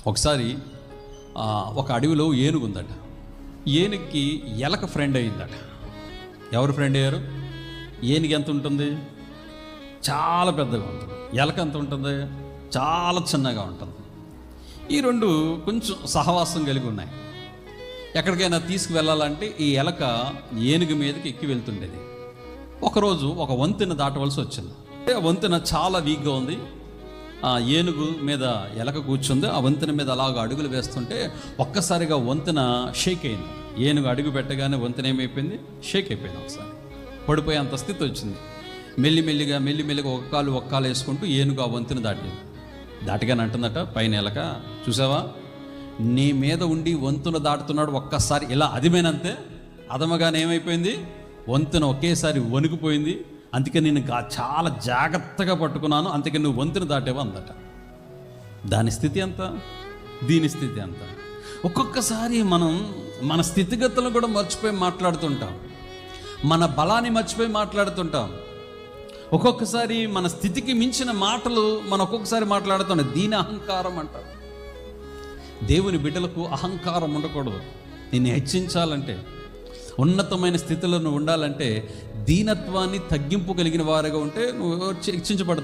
ఒకసారి ఒక అడవిలో ఏనుగు ఉందట. ఏనుగుకి ఎలక ఫ్రెండ్ అయిందట. ఎవరు ఫ్రెండ్ అయ్యారు? ఏనుగు ఎంత ఉంటుంది? చాలా పెద్దగా ఉంటుంది. ఎలక ఎంత ఉంటుంది? చాలా చిన్నగా ఉంటుంది. ఈ రెండు కొంచెం సహవాసం కలిగి ఉన్నాయి. ఎక్కడికైనా తీసుకువెళ్ళాలంటే ఈ ఎలక ఏనుగు మీదకి ఎక్కి వెళ్తుండేది. ఒకరోజు ఒక వంతెన దాటవలసి వచ్చింది. ఆ వంతెన చాలా వీక్గా ఉంది. ఆ ఏనుగు మీద ఎలక కూర్చుంది. ఆ వంతెన మీద అలాగ అడుగులు వేస్తుంటే ఒక్కసారిగా వంతెన షేక్ అయింది. ఏనుగు అడుగు పెట్టగానే వంతెన ఏమైపోయింది? షేక్ అయిపోయింది. ఒకసారి పడిపోయేంత స్థితి వచ్చింది. మెల్లిమెల్లిగా ఒక కాలు వేసుకుంటూ ఏనుగు ఆ వంతెన దాటిగానే అంటుందట పైన ఎలక, చూసావా నీ మీద ఉండి వంతెన దాటుతున్నాడు, ఒక్కసారి ఇలా అదిమైనంతే అదమగానే ఏమైపోయింది? వంతెన ఒకేసారి వణికిపోయింది. అందుకే నేను చాలా జాగ్రత్తగా పట్టుకున్నాను, అందుకే నువ్వు వంతెన దాటేవా అందట. దాని స్థితి ఎంత, దీని స్థితి ఎంత. ఒక్కొక్కసారి మనం మన స్థితిగతులను కూడా మర్చిపోయి మాట్లాడుతుంటాం, మన బలాన్ని మర్చిపోయి మాట్లాడుతుంటాం. ఒక్కొక్కసారి మన స్థితికి మించిన మాటలు మనం ఒక్కొక్కసారి మాట్లాడుతున్నాం. దీని అహంకారం అంటారు. దేవుని బిడ్డలకు అహంకారం ఉండకూడదు. నిన్ను హెచ్చించాలంటే, ఉన్నతమైన స్థితిలో నువ్వు ఉండాలంటే దీనత్వాన్ని తగ్గింపు కలిగిన వారుగా ఉంటే నువ్వు హెచ్చించబడతావు.